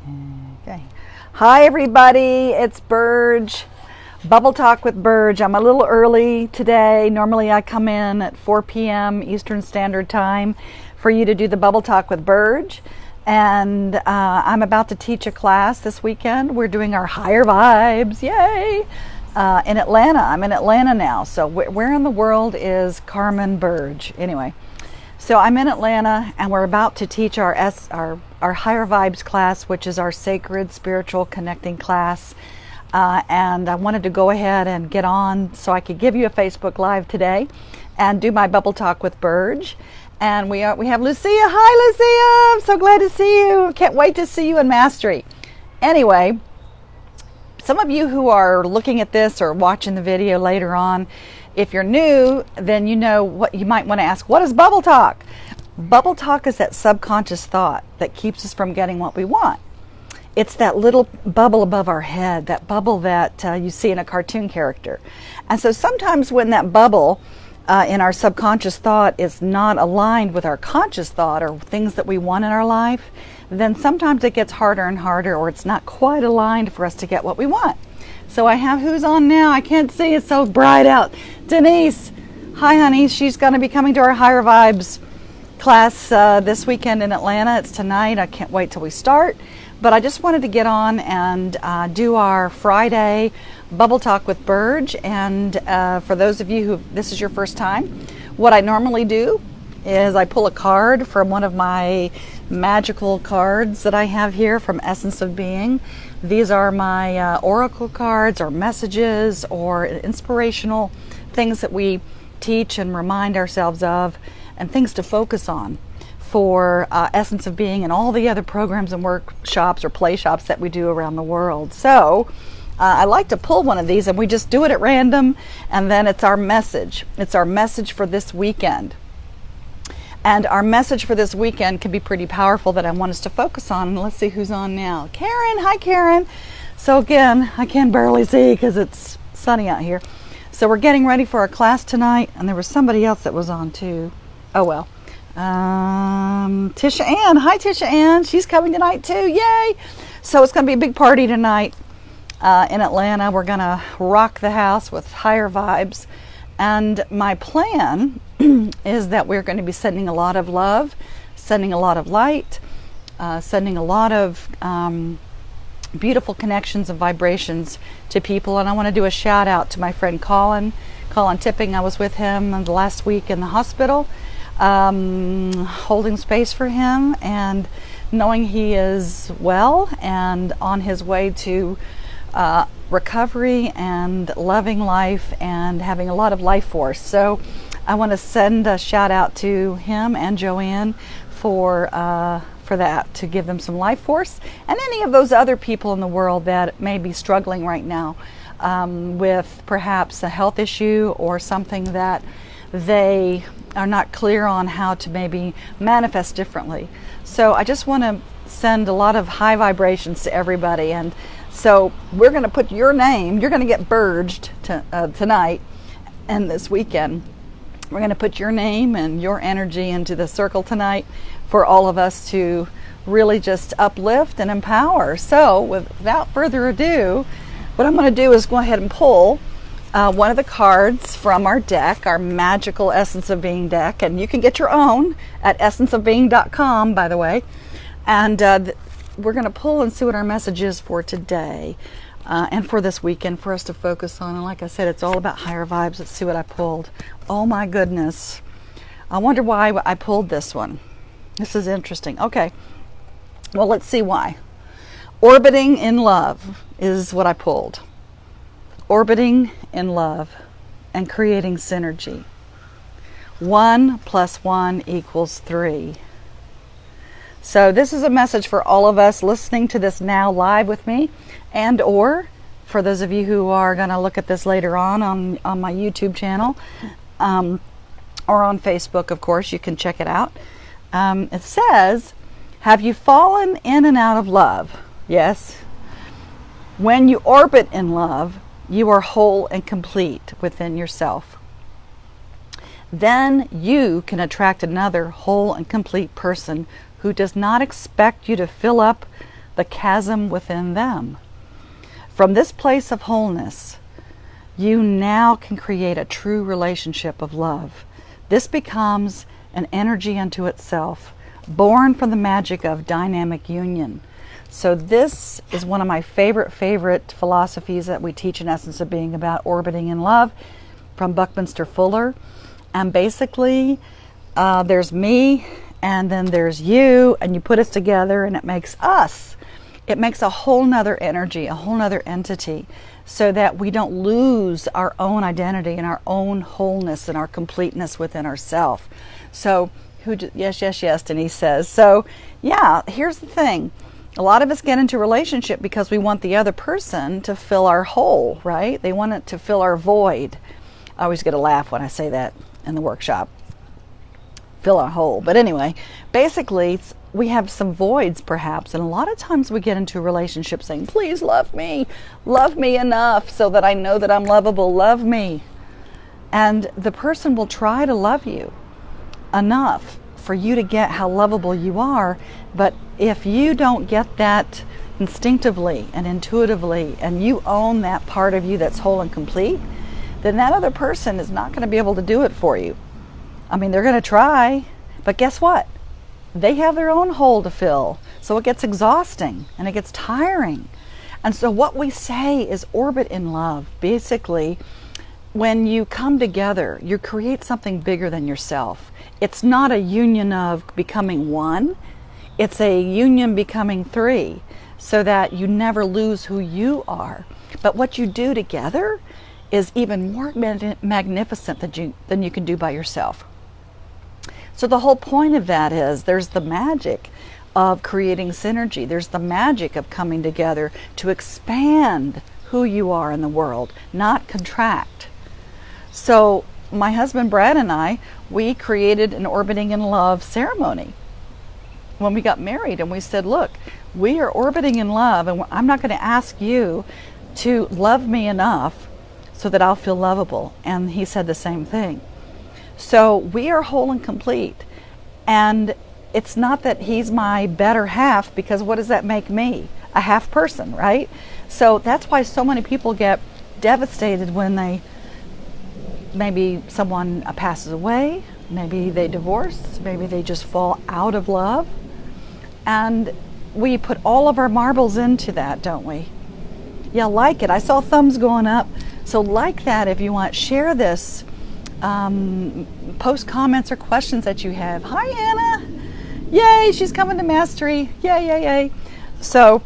Okay. Hi everybody, it's Burge. Bubble Talk with Burge. I'm a little early today. Normally I come in at 4 p.m. Eastern Standard Time for you to do the Bubble Talk with Burge. And I'm about to teach a class this weekend. We're doing our higher vibes, yay! In Atlanta. I'm in Atlanta now. So where in the world is Carmen Burge? Anyway. So I'm in Atlanta and we're about to teach our Higher Vibes class, which is our sacred spiritual connecting class. And I wanted to go ahead and get on so I could give you a Facebook Live today and do my Bubble Talk with Burge. And we have Lucia. Hi Lucia! I'm so glad to see you. Can't wait to see you in Mastery. Anyway, some of you who are looking at this or watching the video later on, if you're new, then you know what you might want to ask. What is Bubble Talk? Bubble Talk is that subconscious thought that keeps us from getting what we want. It's that little bubble above our head, that bubble that you see in a cartoon character. And so sometimes when that bubble in our subconscious thought is not aligned with our conscious thought or things that we want in our life, then sometimes it gets harder and harder, or it's not quite aligned for us to get what we want. So I have, who's on now? I can't see, it's so bright out. Denise. Hi honey, she's going to be coming to our Higher Vibes class this weekend in Atlanta. It's tonight. I can't wait till we start. But I just wanted to get on and do our Friday Bubble Talk with Burge. And for those of you who this is your first time, what I normally do is I pull a card from one of my magical cards that I have here from Essence of Being. These are my oracle cards or messages or inspirational things that we teach and remind ourselves of, and things to focus on for Essence of Being and all the other programs and workshops or play shops that we do around the world. So I like to pull one of these and we just do it at random, and then it's our message. It's our message for this weekend. And our message for this weekend can be pretty powerful that I want us to focus on. Let's see who's on now. Karen, hi Karen. So again, I can barely see because it's sunny out here. So we're getting ready for our class tonight, and there was somebody else that was on too. Oh well. Tisha Ann. Hi Tisha Ann. She's coming tonight too. Yay! So it's going to be a big party tonight in Atlanta. We're going to rock the house with Higher Vibes. And my plan is that we're going to be sending a lot of love, sending a lot of light, sending a lot of beautiful connections and vibrations to people. And I want to do a shout out to my friend Colin Tipping. I was with him the last week in the hospital, holding space for him and knowing he is well and on his way to recovery and loving life and having a lot of life force. So I want to send a shout out to him and Joanne for that, to give them some life force, and any of those other people in the world that may be struggling right now with perhaps a health issue or something that they are not clear on how to maybe manifest differently. So I just want to send a lot of high vibrations to everybody. And so we're going to put your name, you're going to get burged tonight and this weekend. We're going to put your name and your energy into the circle tonight for all of us to really just uplift and empower. So without further ado, what I'm going to do is go ahead and pull one of the cards from our deck, our magical Essence of Being deck. And you can get your own at essenceofbeing.com, by the way. And we're going to pull and see what our message is for today and for this weekend for us to focus on. And like I said, it's all about higher vibes. Let's see what I pulled. Oh my goodness. I wonder why I pulled this one. This is interesting. Okay. Well, let's see why. Orbiting in love is what I pulled. Orbiting in love and creating synergy. 1 + 1 = 3. So this is a message for all of us listening to this now live with me, and or for those of you who are going to look at this later on my YouTube channel or on Facebook, of course, you can check it out. It says, have you fallen in and out of love? Yes. When you orbit in love, you are whole and complete within yourself. Then you can attract another whole and complete person who does not expect you to fill up the chasm within them. From this place of wholeness, you now can create a true relationship of love. This becomes an energy unto itself, born from the magic of dynamic union. So this is one of my favorite philosophies that we teach in Essence of Being about orbiting in love from Buckminster Fuller. And basically, there's me, and then there's you, and you put us together, and it makes us. It makes a whole nother energy, a whole nother entity, so that we don't lose our own identity and our own wholeness and our completeness within ourselves. So, yes, Denise says. So, yeah, here's the thing. A lot of us get into a relationship because we want the other person to fill our hole, right? They want it to fill our void. I always get a laugh when I say that in the workshop. Fill our hole. But anyway, basically, we have some voids perhaps, and a lot of times we get into a relationship saying, please love me enough so that I know that I'm lovable, love me. And the person will try to love you enough for you to get how lovable you are, but if you don't get that instinctively and intuitively, and you own that part of you that's whole and complete, then that other person is not going to be able to do it for you. I mean, they're going to try, but guess what? They have their own hole to fill. So it gets exhausting and it gets tiring. And so what we say is orbit in love. Basically, when you come together, you create something bigger than yourself. It's not a union of becoming one. It's a union becoming three, so that you never lose who you are. But what you do together is even more magnificent than you can do by yourself. So the whole point of that is there's the magic of creating synergy. There's the magic of coming together to expand who you are in the world, not contract. So my husband Brad and I, we created an orbiting in love ceremony when we got married, and we said, look, we are orbiting in love, and I'm not going to ask you to love me enough so that I'll feel lovable. And he said the same thing. So we are whole and complete. And it's not that he's my better half, because what does that make me? A half person, right? So that's why so many people get devastated when maybe someone passes away, maybe they divorce, maybe they just fall out of love. And we put all of our marbles into that, don't we? Yeah, like it. I saw thumbs going up. So like that if you want. Share this. Post comments or questions that you have. Hi, Anna. Yay, she's coming to Mastery. Yay, yay, yay. So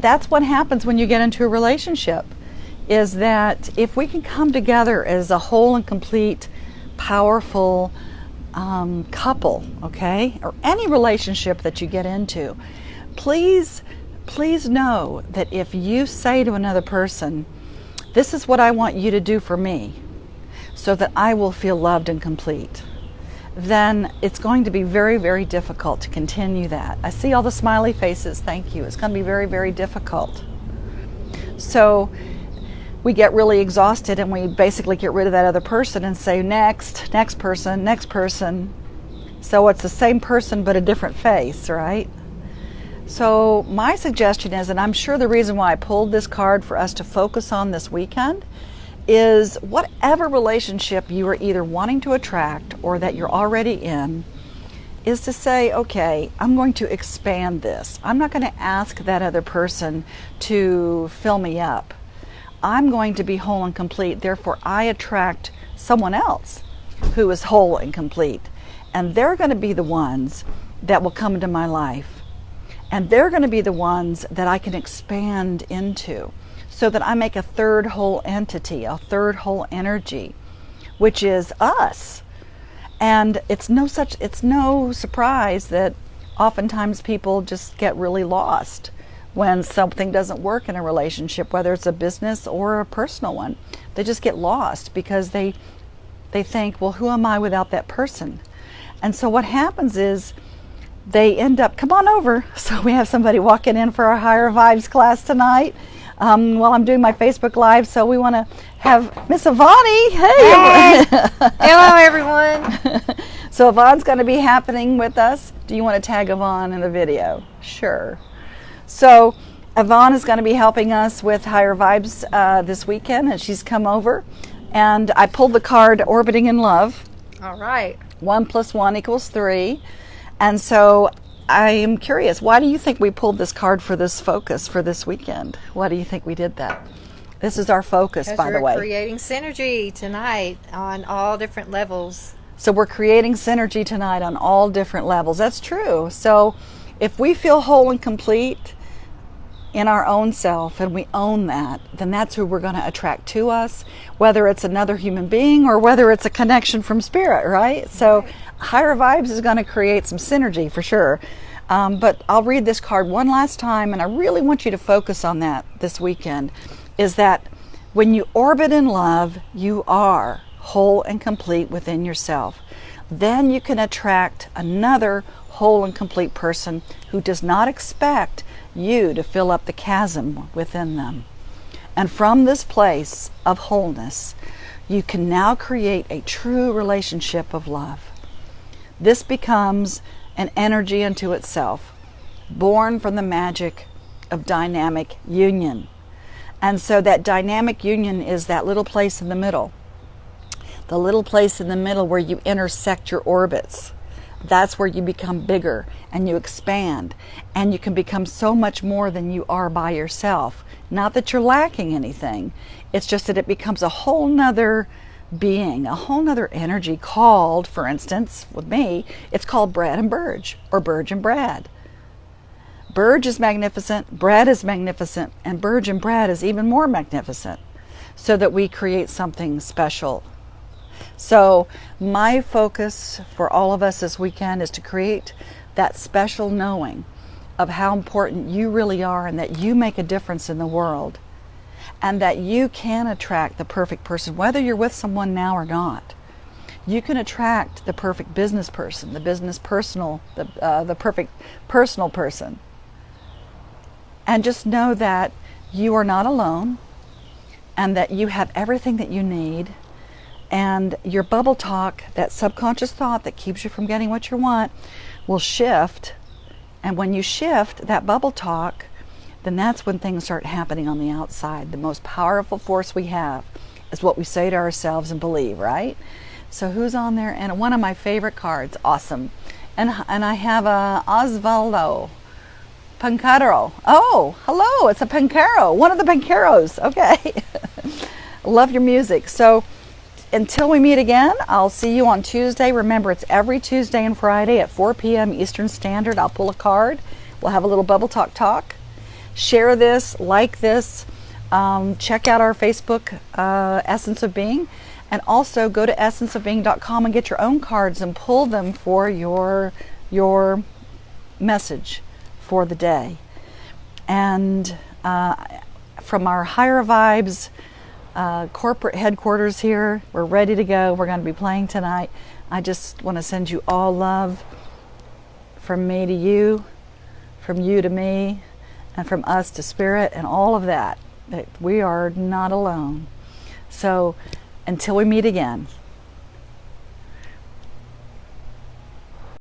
that's what happens when you get into a relationship, is that if we can come together as a whole and complete, powerful couple, okay, or any relationship that you get into, please know that if you say to another person, this is what I want you to do for me so that I will feel loved and complete, then it's going to be very, very difficult to continue that. I see all the smiley faces. Thank you. It's going to be very, very difficult. So we get really exhausted and we basically get rid of that other person and say next person, next person. So it's the same person but a different face, right? So my suggestion is, and I'm sure the reason why I pulled this card for us to focus on this weekend, is whatever relationship you are either wanting to attract or that you're already in, is to say, okay, I'm going to expand this. I'm not going to ask that other person to fill me up. I'm going to be whole and complete. Therefore, I attract someone else who is whole and complete. And they're going to be the ones that will come into my life. And they're going to be the ones that I can expand into, so that I make a third whole entity, a third whole energy, which is us. And it's no surprise that oftentimes people just get really lost when something doesn't work in a relationship, whether it's a business or a personal one. They just get lost because they think, well, who am I without that person? And so what happens is they end up, come on over. So we have somebody walking in for our Higher Vibes class tonight while I'm doing my Facebook Live. So we want to have Miss Ivani. Hey. Hello, everyone. So Yvonne's going to be happening with us. Do you want to tag Yvonne in the video? Sure. So Yvonne is going to be helping us with Higher Vibes this weekend, and she's come over. And I pulled the card Orbiting in Love. All right. 1 + 1 = 3. And so I am curious, why do you think we pulled this card for this focus for this weekend? Why do you think we did that? This is our focus, by the way. We're creating synergy tonight on all different levels. So we're creating synergy tonight on all different levels. That's true. So if we feel whole and complete in our own self and we own that, then that's who we're going to attract to us, whether it's another human being or whether it's a connection from spirit, right? So Higher Vibes is going to create some synergy for sure. But I'll read this card one last time, and I really want you to focus on that this weekend, is that when you orbit in love, you are whole and complete within yourself. Then you can attract another whole and complete person who does not expect you to fill up the chasm within them. And from this place of wholeness, you can now create a true relationship of love. This becomes an energy unto itself, born from the magic of dynamic union. And so that dynamic union is that little place in the middle. The little place in the middle where you intersect your orbits. That's where you become bigger and you expand, and you can become so much more than you are by yourself. Not that you're lacking anything. It's just that it becomes a whole nother being, a whole nother energy called, for instance, with me, it's called Brad and Burge, or Burge and Brad. Burge is magnificent, Brad is magnificent, and Burge and Brad is even more magnificent, so that we create something special. So my focus for all of us this weekend is to create that special knowing of how important you really are, and that you make a difference in the world, and that you can attract the perfect person, whether you're with someone now or not. You can attract the perfect business person, the perfect personal person. And just know that you are not alone, and that you have everything that you need. And your bubble talk, that subconscious thought that keeps you from getting what you want, will shift. And when you shift that bubble talk, then that's when things start happening on the outside. The most powerful force we have is what we say to ourselves and believe, right? So who's on there? And one of my favorite cards, awesome. And I have a Osvaldo Pancaro. Oh, hello, it's a Pancaro, one of the Pancaros. Okay. Love your music. So until we meet again, I'll see you on Tuesday. Remember, it's every Tuesday and Friday at 4 p.m. Eastern Standard. I'll pull a card. We'll have a little bubble talk. Share this, like this. Check out our Facebook, Essence of Being. And also go to essenceofbeing.com and get your own cards and pull them for your message for the day. And from our Higher Vibes corporate headquarters here, we're ready to go. We're going to be playing tonight. I just want to send you all love from me to you, from you to me, and from us to spirit, and all of that. That we are not alone. So until we meet again,